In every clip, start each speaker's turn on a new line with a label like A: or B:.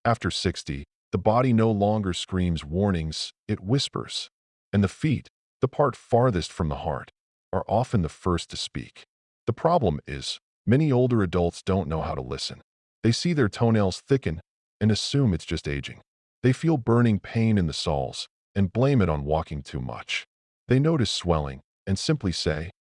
A: After 60, the body no longer screams warnings, it whispers. And the feet, the part farthest from the heart, are often the first to speak. The problem is, many older adults don't know how to listen. They see their toenails thicken and assume it's just aging. They feel burning pain in the soles and blame it on walking too much. They notice swelling and simply say,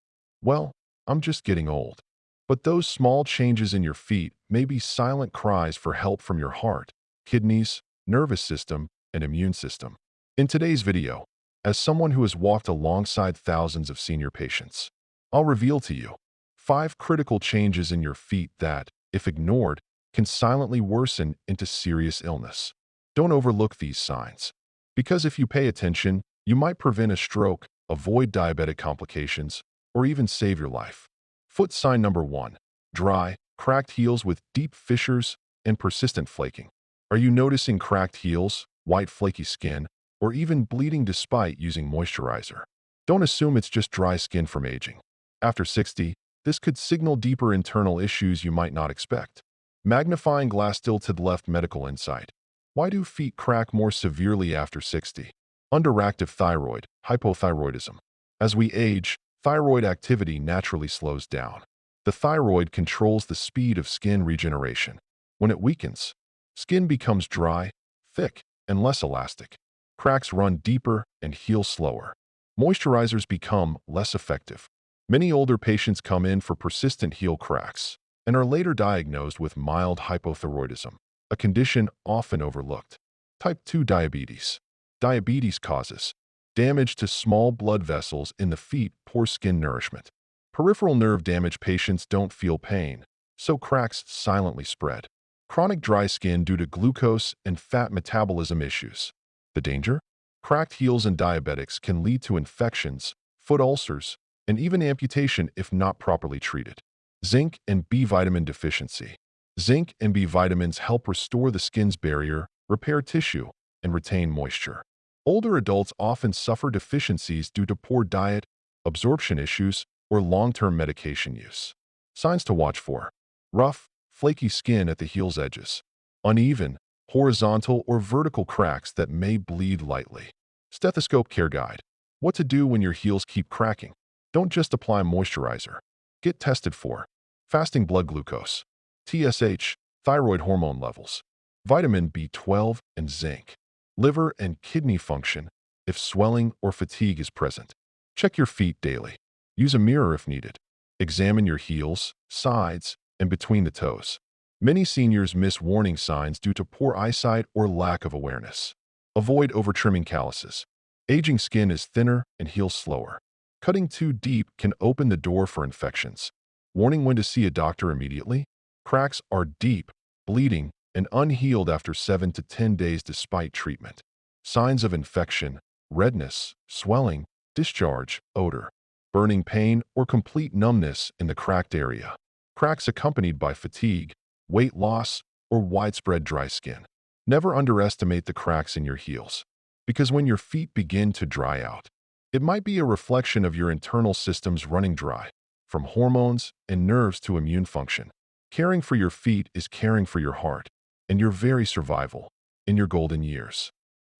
A: "Well, I'm just getting old." But those small changes in your feet may be silent cries for help from your heart, kidneys, nervous system, and immune system. In today's video, as someone who has walked alongside thousands of senior patients, I'll reveal to you 5 critical changes in your feet that, if ignored, can silently worsen into serious illness. Don't overlook these signs, because if you pay attention, you might prevent a stroke, avoid diabetic complications, or even save your life. Foot sign number 1. Dry, cracked heels with deep fissures and persistent flaking. Are you noticing cracked heels, white flaky skin, or even bleeding despite using moisturizer? Don't assume it's just dry skin from aging. After 60, this could signal deeper internal issues you might not expect. Magnifying glass still to the left medical insight. Why do feet crack more severely after 60? Underactive thyroid, hypothyroidism. As we age, thyroid activity naturally slows down. The thyroid controls the speed of skin regeneration. When it weakens, skin becomes dry, thick, and less elastic. Cracks run deeper and heal slower. Moisturizers become less effective. Many older patients come in for persistent heel cracks and are later diagnosed with mild hypothyroidism, a condition often overlooked. Type 2 diabetes. Diabetes causes damage to small blood vessels in the feet, poor skin nourishment. Peripheral nerve damage patients don't feel pain, so cracks silently spread. Chronic dry skin due to glucose and fat metabolism issues. The danger? Cracked heels in diabetics can lead to infections, foot ulcers, and even amputation if not properly treated. Zinc and B vitamin deficiency. Zinc and B vitamins help restore the skin's barrier, repair tissue, and retain moisture. Older adults often suffer deficiencies due to poor diet, absorption issues, or long-term medication use. Signs to watch for: rough, flaky skin at the heel's edges, uneven, horizontal or vertical cracks that may bleed lightly. Stethoscope care guide. What to do when your heels keep cracking. Don't just apply moisturizer. Get tested for fasting blood glucose, TSH, thyroid hormone levels, vitamin B12 and zinc, liver and kidney function, if swelling or fatigue is present. Check your feet daily. Use a mirror if needed. Examine your heels, sides, and between the toes. Many seniors miss warning signs due to poor eyesight or lack of awareness. Avoid overtrimming calluses. Aging skin is thinner and heals slower. Cutting too deep can open the door for infections. Warning when to see a doctor immediately. Cracks are deep, bleeding, and unhealed after 7 to 10 days despite treatment. Signs of infection: redness, swelling, discharge, odor, burning pain, or complete numbness in the cracked area. Cracks accompanied by fatigue, weight loss, or widespread dry skin. Never underestimate the cracks in your heels, because when your feet begin to dry out, it might be a reflection of your internal systems running dry, from hormones and nerves to immune function. Caring for your feet is caring for your heart and your very survival in your golden years.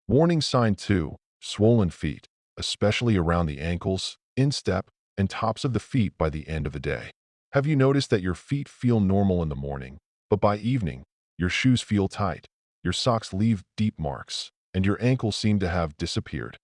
A: Warning sign 2, swollen feet, especially around the ankles, instep, and tops of the feet by the end of the day. Have you noticed that your feet feel normal in the morning, but by evening, your shoes feel tight, your socks leave deep marks, and your ankles seem to have disappeared?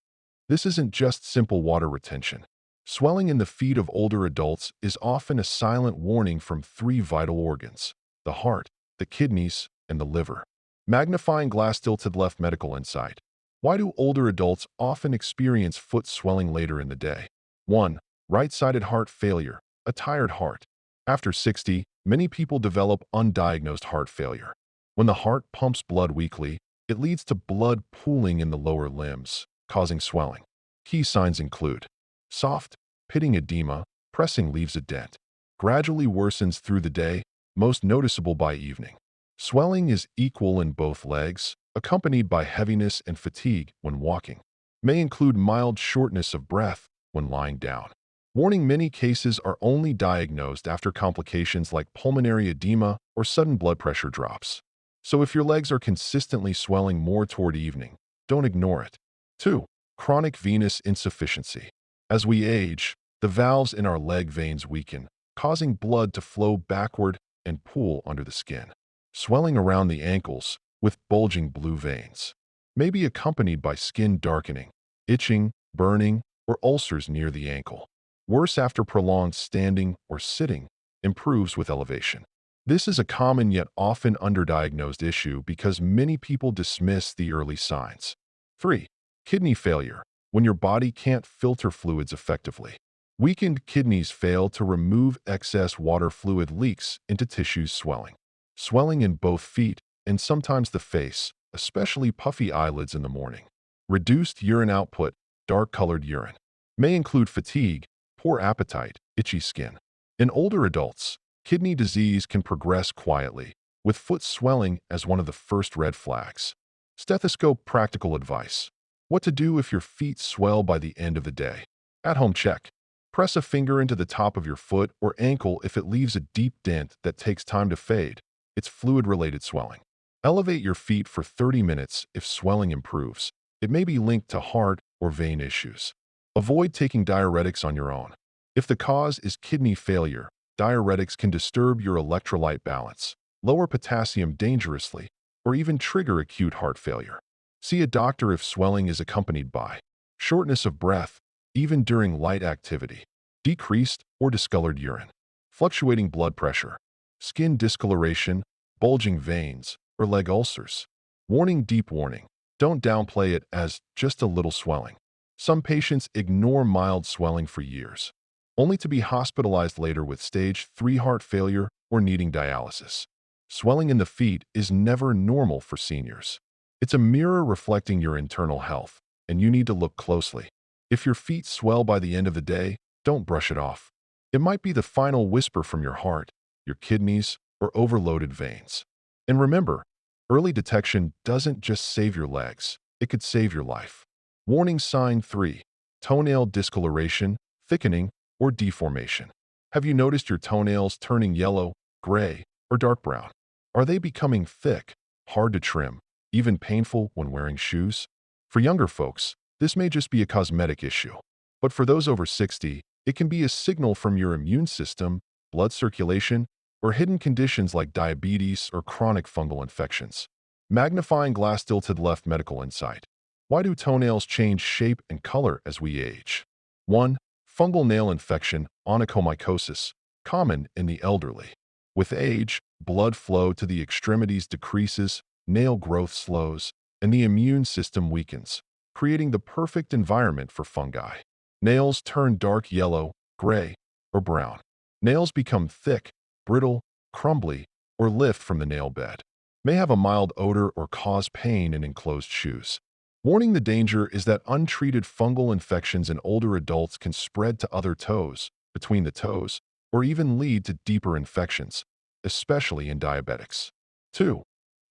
A: This isn't just simple water retention. Swelling in the feet of older adults is often a silent warning from 3 vital organs: the heart, the kidneys, and the liver. Magnifying glass still to the left medical insight. Why do older adults often experience foot swelling later in the day? 1. Right-sided heart failure, a tired heart. After 60, many people develop undiagnosed heart failure. When the heart pumps blood weakly, it leads to blood pooling in the lower limbs, causing swelling. Key signs include soft, pitting edema, pressing leaves a dent. Gradually worsens through the day, most noticeable by evening. Swelling is equal in both legs, accompanied by heaviness and fatigue when walking. May include mild shortness of breath when lying down. Warning: many cases are only diagnosed after complications like pulmonary edema or sudden blood pressure drops. So if your legs are consistently swelling more toward evening, don't ignore it. 2. Chronic venous insufficiency. As we age, the valves in our leg veins weaken, causing blood to flow backward and pool under the skin. Swelling around the ankles with bulging blue veins may be accompanied by skin darkening, itching, burning, or ulcers near the ankle. Worse after prolonged standing or sitting, improves with elevation. This is a common yet often underdiagnosed issue because many people dismiss the early signs. 3. Kidney failure. When your body can't filter fluids effectively. Weakened kidneys fail to remove excess water, fluid leaks into tissues, swelling. Swelling in both feet and sometimes the face, especially puffy eyelids in the morning. Reduced urine output, dark-colored urine. May include fatigue, poor appetite, itchy skin. In older adults, kidney disease can progress quietly, with foot swelling as one of the first red flags. Stethoscope practical advice. What to do if your feet swell by the end of the day. At-home check. Press a finger into the top of your foot or ankle if it leaves a deep dent that takes time to fade. It's fluid-related swelling. Elevate your feet for 30 minutes if swelling improves. It may be linked to heart or vein issues. Avoid taking diuretics on your own. If the cause is kidney failure, diuretics can disturb your electrolyte balance, lower potassium dangerously, or even trigger acute heart failure. See a doctor if swelling is accompanied by shortness of breath, even during light activity, decreased or discolored urine, fluctuating blood pressure, skin discoloration, bulging veins, or leg ulcers. Warning, deep warning. Don't downplay it as just a little swelling. Some patients ignore mild swelling for years, only to be hospitalized later with stage 3 heart failure or needing dialysis. Swelling in the feet is never normal for seniors. It's a mirror reflecting your internal health, and you need to look closely. If your feet swell by the end of the day, don't brush it off. It might be the final whisper from your heart, your kidneys, or overloaded veins. And remember, early detection doesn't just save your legs, it could save your life. Warning sign 3. Toenail discoloration, thickening, or deformation. Have you noticed your toenails turning yellow, gray, or dark brown? Are they becoming thick, hard to trim, even painful when wearing shoes? For younger folks, this may just be a cosmetic issue. But for those over 60, it can be a signal from your immune system, blood circulation, or hidden conditions like diabetes or chronic fungal infections. Magnifying glass tilted left medical insight. Why do toenails change shape and color as we age? 1. Fungal nail infection, onychomycosis, common in the elderly. With age, blood flow to the extremities decreases, nail growth slows, and the immune system weakens, creating the perfect environment for fungi. Nails turn dark yellow, gray, or brown. Nails become thick, brittle, crumbly, or lift from the nail bed. May have a mild odor or cause pain in enclosed shoes. Warning, the danger is that untreated fungal infections in older adults can spread to other toes, between the toes, or even lead to deeper infections, especially in diabetics. 2.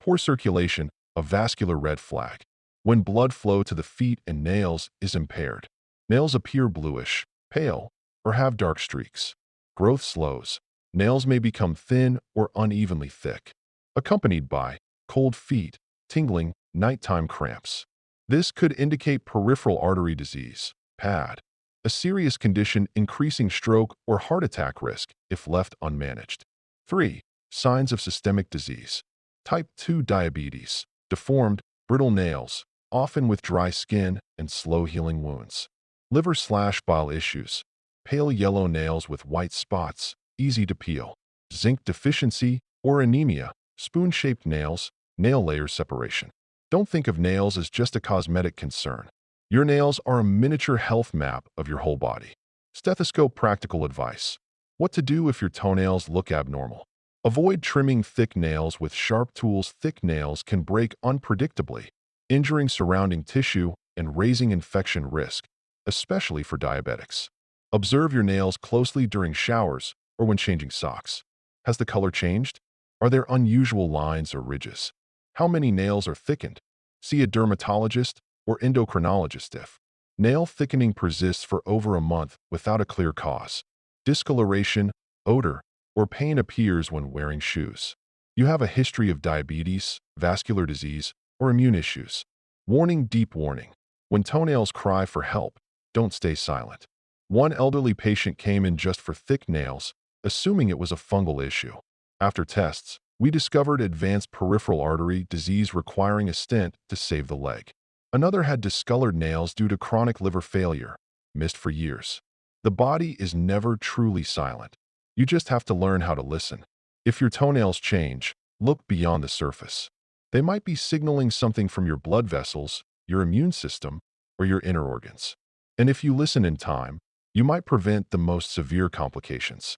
A: Poor circulation, a vascular red flag. When blood flow to the feet and nails is impaired, nails appear bluish, pale, or have dark streaks. Growth slows. Nails may become thin or unevenly thick, accompanied by cold feet, tingling, nighttime cramps. This could indicate peripheral artery disease, PAD, a serious condition increasing stroke or heart attack risk if left unmanaged. 3. Signs of systemic disease. Type 2 diabetes, deformed, brittle nails, often with dry skin and slow-healing wounds. Liver/bile issues, pale yellow nails with white spots, easy to peel. Zinc deficiency or anemia, spoon-shaped nails, nail layer separation. Don't think of nails as just a cosmetic concern. Your nails are a miniature health map of your whole body. Stethoscope practical advice. What to do if your toenails look abnormal. Avoid trimming thick nails with sharp tools. Thick nails can break unpredictably, injuring surrounding tissue and raising infection risk, especially for diabetics. Observe your nails closely during showers or when changing socks. Has the color changed? Are there unusual lines or ridges? How many nails are thickened? See a dermatologist or endocrinologist if nail thickening persists for over a month without a clear cause. Discoloration, odor, or pain appears when wearing shoes. You have a history of diabetes, vascular disease, or immune issues. Warning, deep warning. When toenails cry for help, don't stay silent. One elderly patient came in just for thick nails, assuming it was a fungal issue. After tests, we discovered advanced peripheral artery disease requiring a stent to save the leg. Another had discolored nails due to chronic liver failure, missed for years. The body is never truly silent. You just have to learn how to listen. If your toenails change, look beyond the surface. They might be signaling something from your blood vessels, your immune system, or your inner organs. And if you listen in time, you might prevent the most severe complications.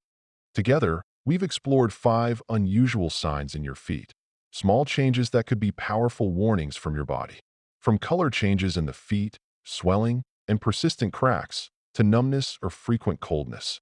A: Together, we've explored 5 unusual signs in your feet, small changes that could be powerful warnings from your body. From color changes in the feet, swelling, and persistent cracks, to numbness or frequent coldness.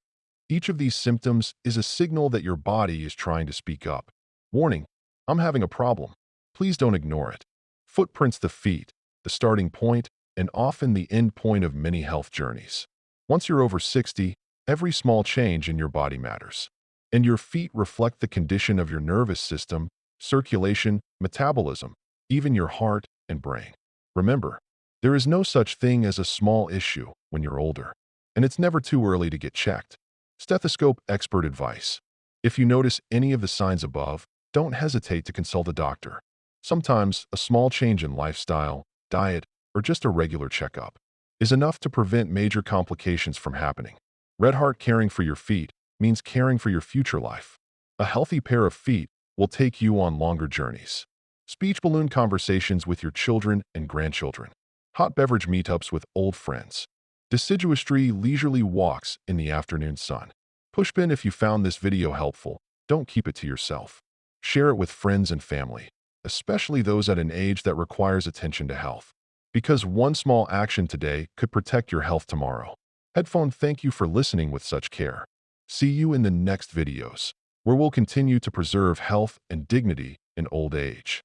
A: Each of these symptoms is a signal that your body is trying to speak up. Warning, I'm having a problem. Please don't ignore it. Footprints: the feet, the starting point, and often the end point of many health journeys. Once you're over 60, every small change in your body matters. And your feet reflect the condition of your nervous system, circulation, metabolism, even your heart and brain. Remember, there is no such thing as a small issue when you're older, and it's never too early to get checked. Stethoscope expert advice. If you notice any of the signs above, don't hesitate to consult a doctor. Sometimes a small change in lifestyle, diet, or just a regular checkup is enough to prevent major complications from happening. Red Heart: caring for your feet means caring for your future life. A healthy pair of feet will take you on longer journeys. Speech balloon conversations with your children and grandchildren. Hot beverage meetups with old friends. Deciduous tree leisurely walks in the afternoon sun. Pushpin: if you found this video helpful, don't keep it to yourself. Share it with friends and family, especially those at an age that requires attention to health. Because one small action today could protect your health tomorrow. Headphone: thank you for listening with such care. See you in the next videos, where we'll continue to preserve health and dignity in old age.